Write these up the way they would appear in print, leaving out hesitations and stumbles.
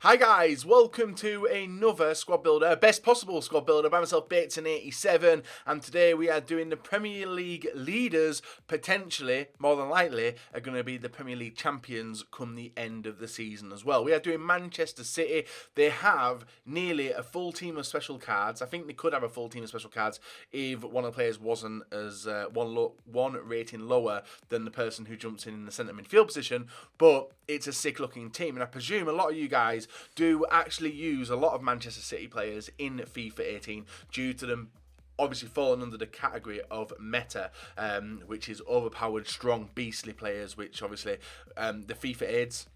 Hi guys, welcome to another squad builder, best possible squad builder by myself, Bateson87, and today we are doing the Premier League leaders. Potentially, more than likely, are going to be the Premier League champions come the end of the season as well. We are doing Manchester City. They have nearly a full team of special cards. I think they could have a full team of special cards if one of the players wasn't as one rating lower than the person who jumps in the centre midfield position, but it's a sick looking team, and I presume a lot of you guys do actually use a lot of Manchester City players in FIFA 18 due to them obviously falling under the category of meta, which is overpowered, strong, beastly players, which obviously the FIFA aids,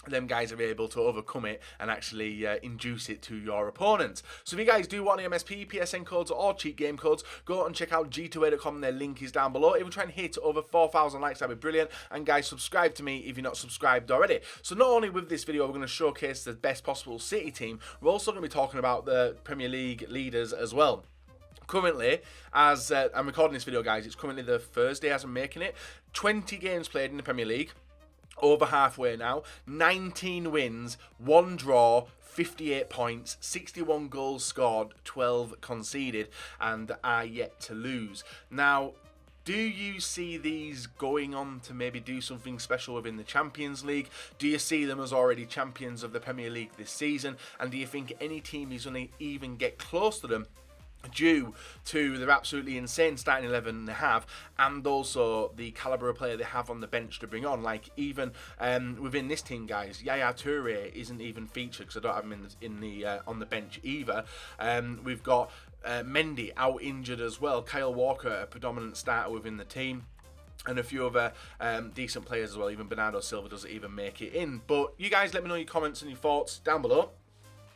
them guys are able to overcome it and actually induce it to your opponents. So if you guys do want MSP, PSN codes or cheat game codes, go and check out g2a.com. Their link is down below. If we try and hit over 4,000 likes, that'd be brilliant. And guys, subscribe to me if you're not subscribed already. So not only with this video, we're going to showcase the best possible City team, we're also going to be talking about the Premier League leaders as well. Currently, as I'm recording this video, guys, it's currently the Thursday as I'm making it. 20 games played in the Premier League. Over halfway now, 19 wins, 1 draw, 58 points, 61 goals scored, 12 conceded, and are yet to lose. Now, do you see these going on to maybe do something special within the Champions League? Do you see them as already champions of the Premier League this season? And do you think any team is going to even get close to them, due to their absolutely insane starting 11 they have, and also the calibre of player they have on the bench to bring on? Like, even within this team, guys, Yaya Toure isn't even featured because I don't have him in the on the bench either. We've got Mendy out injured as well. Kyle Walker, a predominant starter within the team, and a few other decent players as well. Even Bernardo Silva doesn't even make it in. But you guys let me know your comments and your thoughts down below.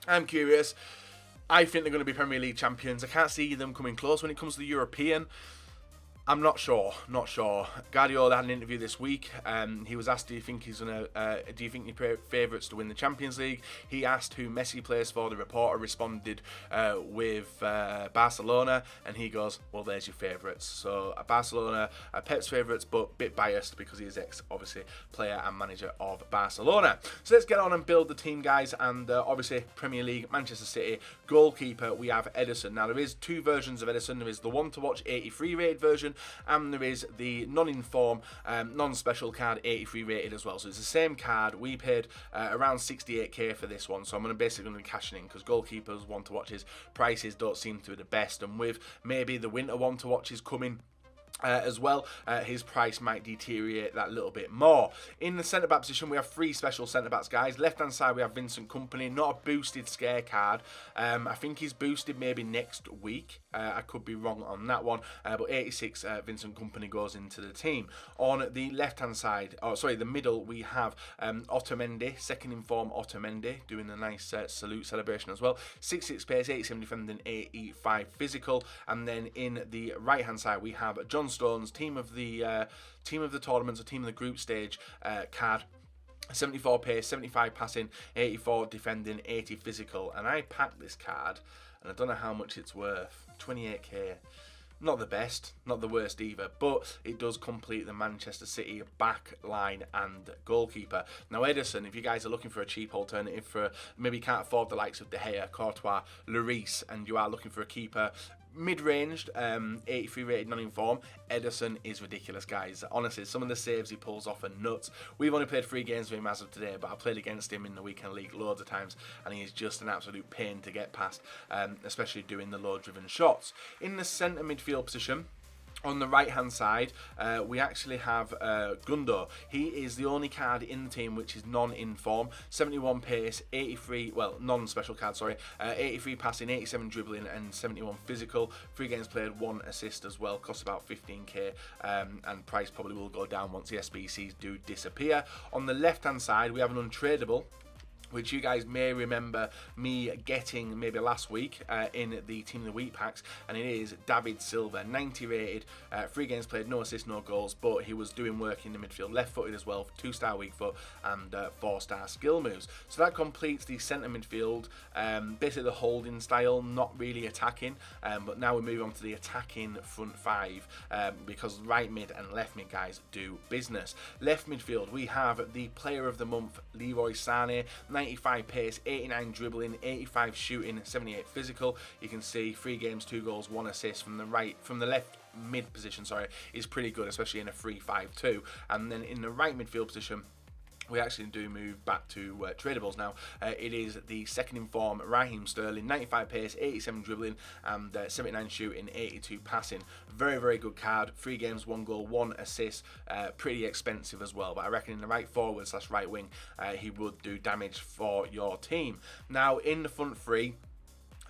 I'm curious. I think they're going to be Premier League champions. I can't see them coming close. When it comes to the European, I'm not sure. Guardiola had an interview this week. He was asked, "Do you think he's gonna? Do you think your favourites to win the Champions League?" He asked who Messi plays for. The reporter responded with Barcelona, and he goes, "Well, there's your favourites." So Barcelona are Pep's favourites, but a bit biased because he is obviously player and manager of Barcelona. So let's get on and build the team, guys. And obviously Premier League, Manchester City goalkeeper. We have Ederson. Now there is two versions of Ederson. There is the one to watch 83 rated version, and there is the non-inform, non-special card 83 rated as well. So it's the same card. We paid around 68k for this one, so I'm basically going to be cashing in because goalkeepers want to watches prices don't seem to be the best, and with maybe the winter one to watches coming as well, his price might deteriorate that little bit more. In the centre back position, we have three special centre backs, guys. Left hand side, we have Vincent Kompany, not a boosted scare card. I think he's boosted maybe next week. I could be wrong on that one, but 86 Vincent Kompany goes into the team. On the left hand side, the middle, we have Otamendi, second in form Otamendi, doing a nice salute celebration as well. 66 pace, 87 defending, 85 physical. And then in the right hand side, we have John Stones, team of the tournaments, or team of the group stage card. 74 pace, 75 passing, 84 defending, 80 physical. And I packed this card, and I don't know how much it's worth. 28k. Not the best, not the worst either, but it does complete the Manchester City back line and goalkeeper. Now Ederson, if you guys are looking for a cheap alternative for, maybe you can't afford the likes of De Gea, Courtois, Lloris, and you are looking for a keeper, mid-ranged, 83 rated non-inform, Ederson is ridiculous, guys. Honestly, some of the saves he pulls off are nuts. We've only played 3 games with him as of today, but I played against him in the weekend league loads of times, and he's just an absolute pain to get past, especially doing the low-driven shots. In the centre midfield position, on the right hand side, we actually have Gundo. He is the only card in the team which is non-inform. 71 pace, 83, well, non-special card, sorry, 83 passing, 87 dribbling, and 71 physical. 3 games played, 1 assist as well. Costs about 15k, and price probably will go down once the SBCs do disappear. On the left hand side, we have an untradeable, which you guys may remember me getting maybe last week in the Team of the Week packs, and it is David Silva, 90 rated, 3 games played, no assists, no goals, but he was doing work in the midfield, left-footed as well, 2-star weak foot, and 4-star skill moves. So that completes the centre midfield, basically the holding style, not really attacking, but now we move on to the attacking front 5, because right mid and left mid, guys, do business. Left midfield, we have the player of the month, Leroy Sané, 95 pace, 89 dribbling, 85 shooting, 78 physical. You can see 3 games, 2 goals, 1 assist from the left mid position, sorry, is pretty good, especially in a 3-5-2. And then in the right midfield position, we actually do move back to tradables now. It is the second in form, Raheem Sterling, 95 pace, 87 dribbling, and 79 shooting, 82 passing. Very, very good card. 3 games, 1 goal, 1 assist. Pretty expensive as well, but I reckon in the right forward / right wing, he would do damage for your team. Now, in the front three,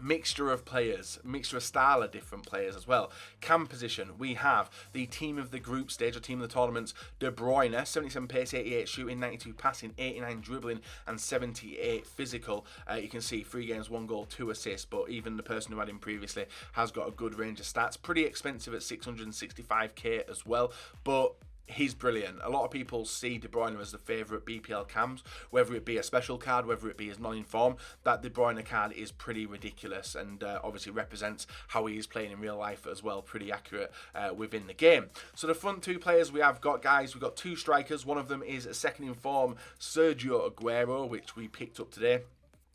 mixture of players, mixture of style of different players as well. Cam position, we have the team of the group stage, or team of the tournaments, De Bruyne, 77 pace, 88 shooting, 92 passing, 89 dribbling, and 78 physical. You can see 3 games, 1 goal, 2 assists, but even the person who had him previously has got a good range of stats. Pretty expensive at 665k as well, but he's brilliant. A lot of people see De Bruyne as the favourite BPL cams, whether it be a special card, whether it be his non-inform. That De Bruyne card is pretty ridiculous, and obviously represents how he is playing in real life as well. Pretty accurate within the game. So the front 2 players we have got, guys, we've got 2 strikers. One of them is a second in form, Sergio Aguero, which we picked up today.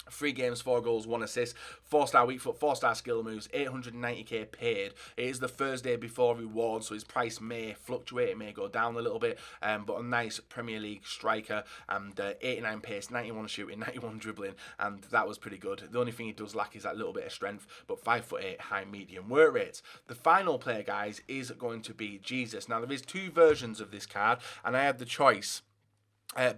3 games, 4 goals, 1 assist, 4-star weak foot, 4-star skill moves, 890k paid. It is the Thursday before rewards, so his price may fluctuate, it may go down a little bit, but a nice Premier League striker, and 89 pace, 91 shooting, 91 dribbling, and that was pretty good. The only thing he does lack is that little bit of strength, but 5'8", high medium work rates. The final player, guys, is going to be Jesus. Now, there is 2 versions of this card, and I had the choice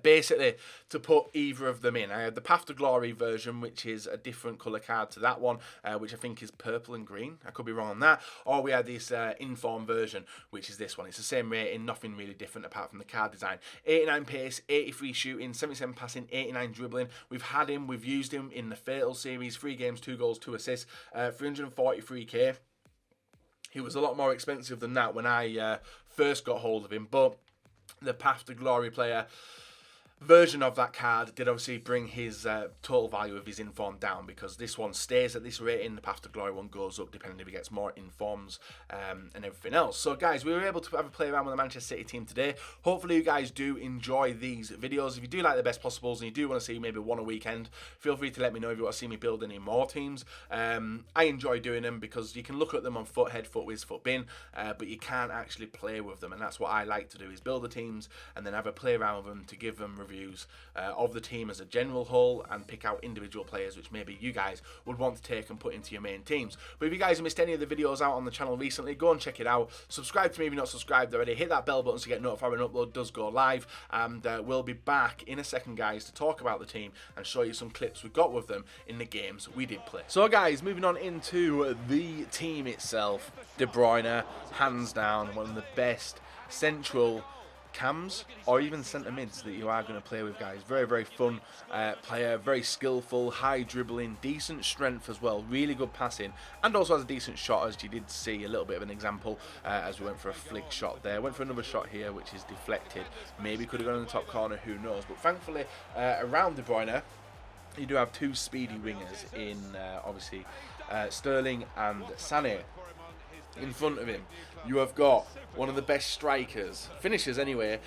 basically to put either of them in. I had the Path to Glory version, which is a different colour card to that one, which I think is purple and green. I could be wrong on that. Or we had this Inform version, which is this one. It's the same rating, nothing really different apart from the card design. 89 pace, 83 shooting, 77 passing, 89 dribbling. We've had him, we've used him in the Fatal series, 3 games, 2 goals, 2 assists, 343k. He was a lot more expensive than that when I first got hold of him, but the Path to Glory player version of that card did obviously bring his total value of his inform down, because this one stays at this rating, the Path to Glory one goes up depending if he gets more informs and everything else. So guys, we were able to have a play around with the Manchester City team today. Hopefully you guys do enjoy these videos. If you do like the best possibles and you do want to see maybe one a weekend, feel free to let me know if you want to see me build any more teams. I enjoy doing them because you can look at them on foot, head, foot, whiz, foot, bin, but you can't actually play with them, and that's what I like to do, is build the teams and then have a play around with them to give them reviews of the team as a general whole, and pick out individual players which maybe you guys would want to take and put into your main teams. But if you guys have missed any of the videos out on the channel recently, go and check it out. Subscribe to me if you're not subscribed already. Hit that bell button to get notified when an upload does go live, and we'll be back in a second, guys, to talk about the team and show you some clips we got with them in the games we did play. So guys, moving on into the team itself, De Bruyne, hands down one of the best central cams or even centre mids that you are going to play with, guys. Very, very fun player, very skillful, high dribbling, decent strength as well, really good passing, and also has a decent shot, as you did see a little bit of an example as we went for a flick shot there. Went for another shot here which is deflected, maybe could have gone in the top corner, who knows. But thankfully around De Bruyne you do have 2 speedy wingers in obviously Sterling and Sané. In front of him you have got one of the best strikers, finishers anyway,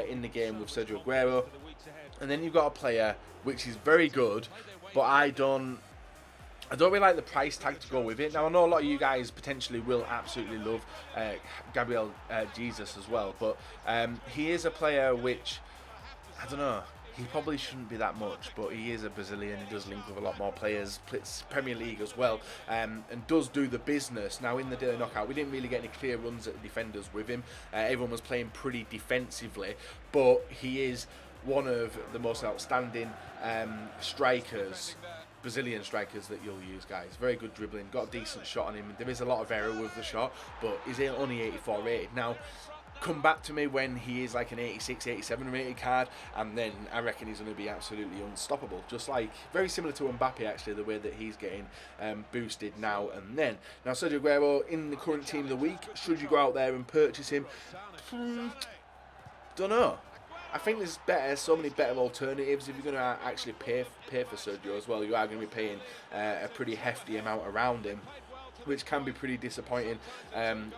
in the game with Sergio Aguero, and then you've got a player which is very good, but I don't really like the price tag to go with it. Now I know a lot of you guys potentially will absolutely love Gabriel Jesus as well, but he is a player which, I don't know, he probably shouldn't be that much, but he is a Brazilian. He does link with a lot more players, plays Premier League as well, and does do the business. Now in the daily knockout, we didn't really get any clear runs at the defenders with him. Everyone was playing pretty defensively, but he is one of the most outstanding strikers, Brazilian strikers that you'll use, guys. Very good dribbling, got a decent shot on him. There is a lot of error with the shot, but he's only 84 rated. Now, come back to me when he is like an 86, 87 rated card, and then I reckon he's going to be absolutely unstoppable. Just like, very similar to Mbappe actually, the way that he's getting boosted now and then. Now Sergio Aguero in the current team of the week, should you go out there and purchase him? Don't know. I think there's so many better alternatives. If you're going to actually pay for Sergio as well, you are going to be paying a pretty hefty amount around him. which can be pretty disappointing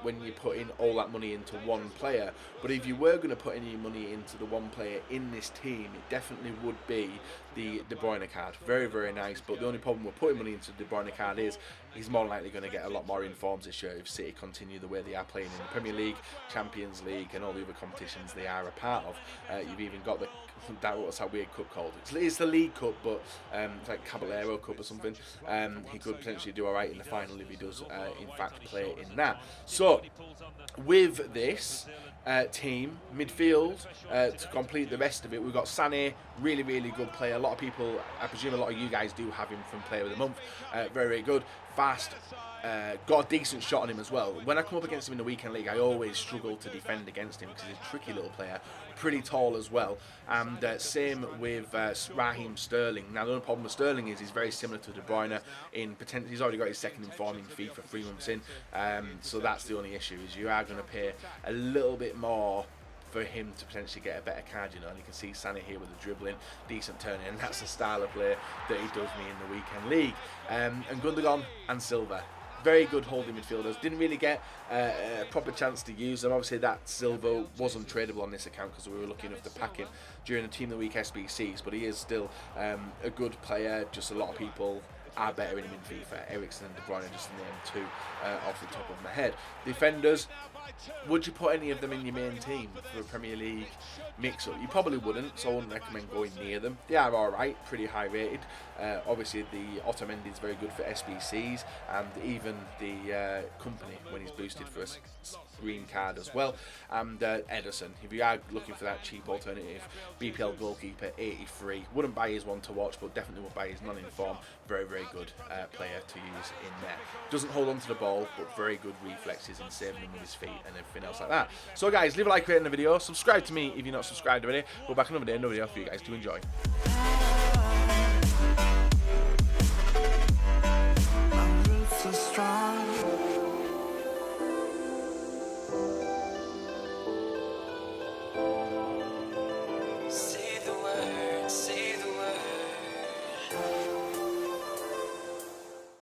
when you put in all that money into one player. But if you were going to put any money into the one player in this team, it definitely would be the De Bruyne card. Very, very nice, but the only problem with putting money into the De Bruyne card is he's more likely going to get a lot more informs this year if City continue the way they are playing in the Premier League, Champions League and all the other competitions they are a part of. You've even got the, what's that weird cup called? It's the League Cup, but it's like Caballero Cup or something. He could potentially do alright in the final if he does in fact play in that. So with this team, midfield, to complete the rest of it, we've got Sané, really, really good player. A lot of people, I presume a lot of you guys do have him from Player of the Month. Very, very good, fast, got a decent shot on him as well. When I come up against him in the weekend league, I always struggle to defend against him because he's a tricky little player, pretty tall as well. And same with Raheem Sterling. Now the only problem with Sterling is he's very similar to De Bruyne in potential. He's already got his second in form in FIFA 3 months in, so that's the only issue, is you are going to pay a little bit more for him to potentially get a better card, you know. And you can see Sané here with the dribbling, decent turning, and that's the style of play that he does me in the weekend league. And Gundogan and Silva, very good holding midfielders. Didn't really get a proper chance to use them. Obviously that Silva was untradeable on this account because we were lucky enough to pack him during the Team of the Week SBCs, but he is still a good player. Just a lot of people are better in him in FIFA. Eriksen and De Bruyne, just to name two off the top of my head. Defenders, would you put any of them in your main team for a Premier League mix-up? You probably wouldn't, so I wouldn't recommend going near them. They are alright, pretty high rated. Obviously the Otamendi is very good for SBCs, and even the company when he's boosted for a green card as well. And Ederson, if you are looking for that cheap alternative, BPL goalkeeper, 83. Wouldn't buy his one to watch, but definitely would buy his non-inform. Very, very good player to use in there. Doesn't hold on to the ball, but very good reflexes in saving him with his feet and everything else like that. So guys, leave a like, rate in the video, subscribe to me if you're not subscribed already. We'll back another day, another video for you guys to enjoy.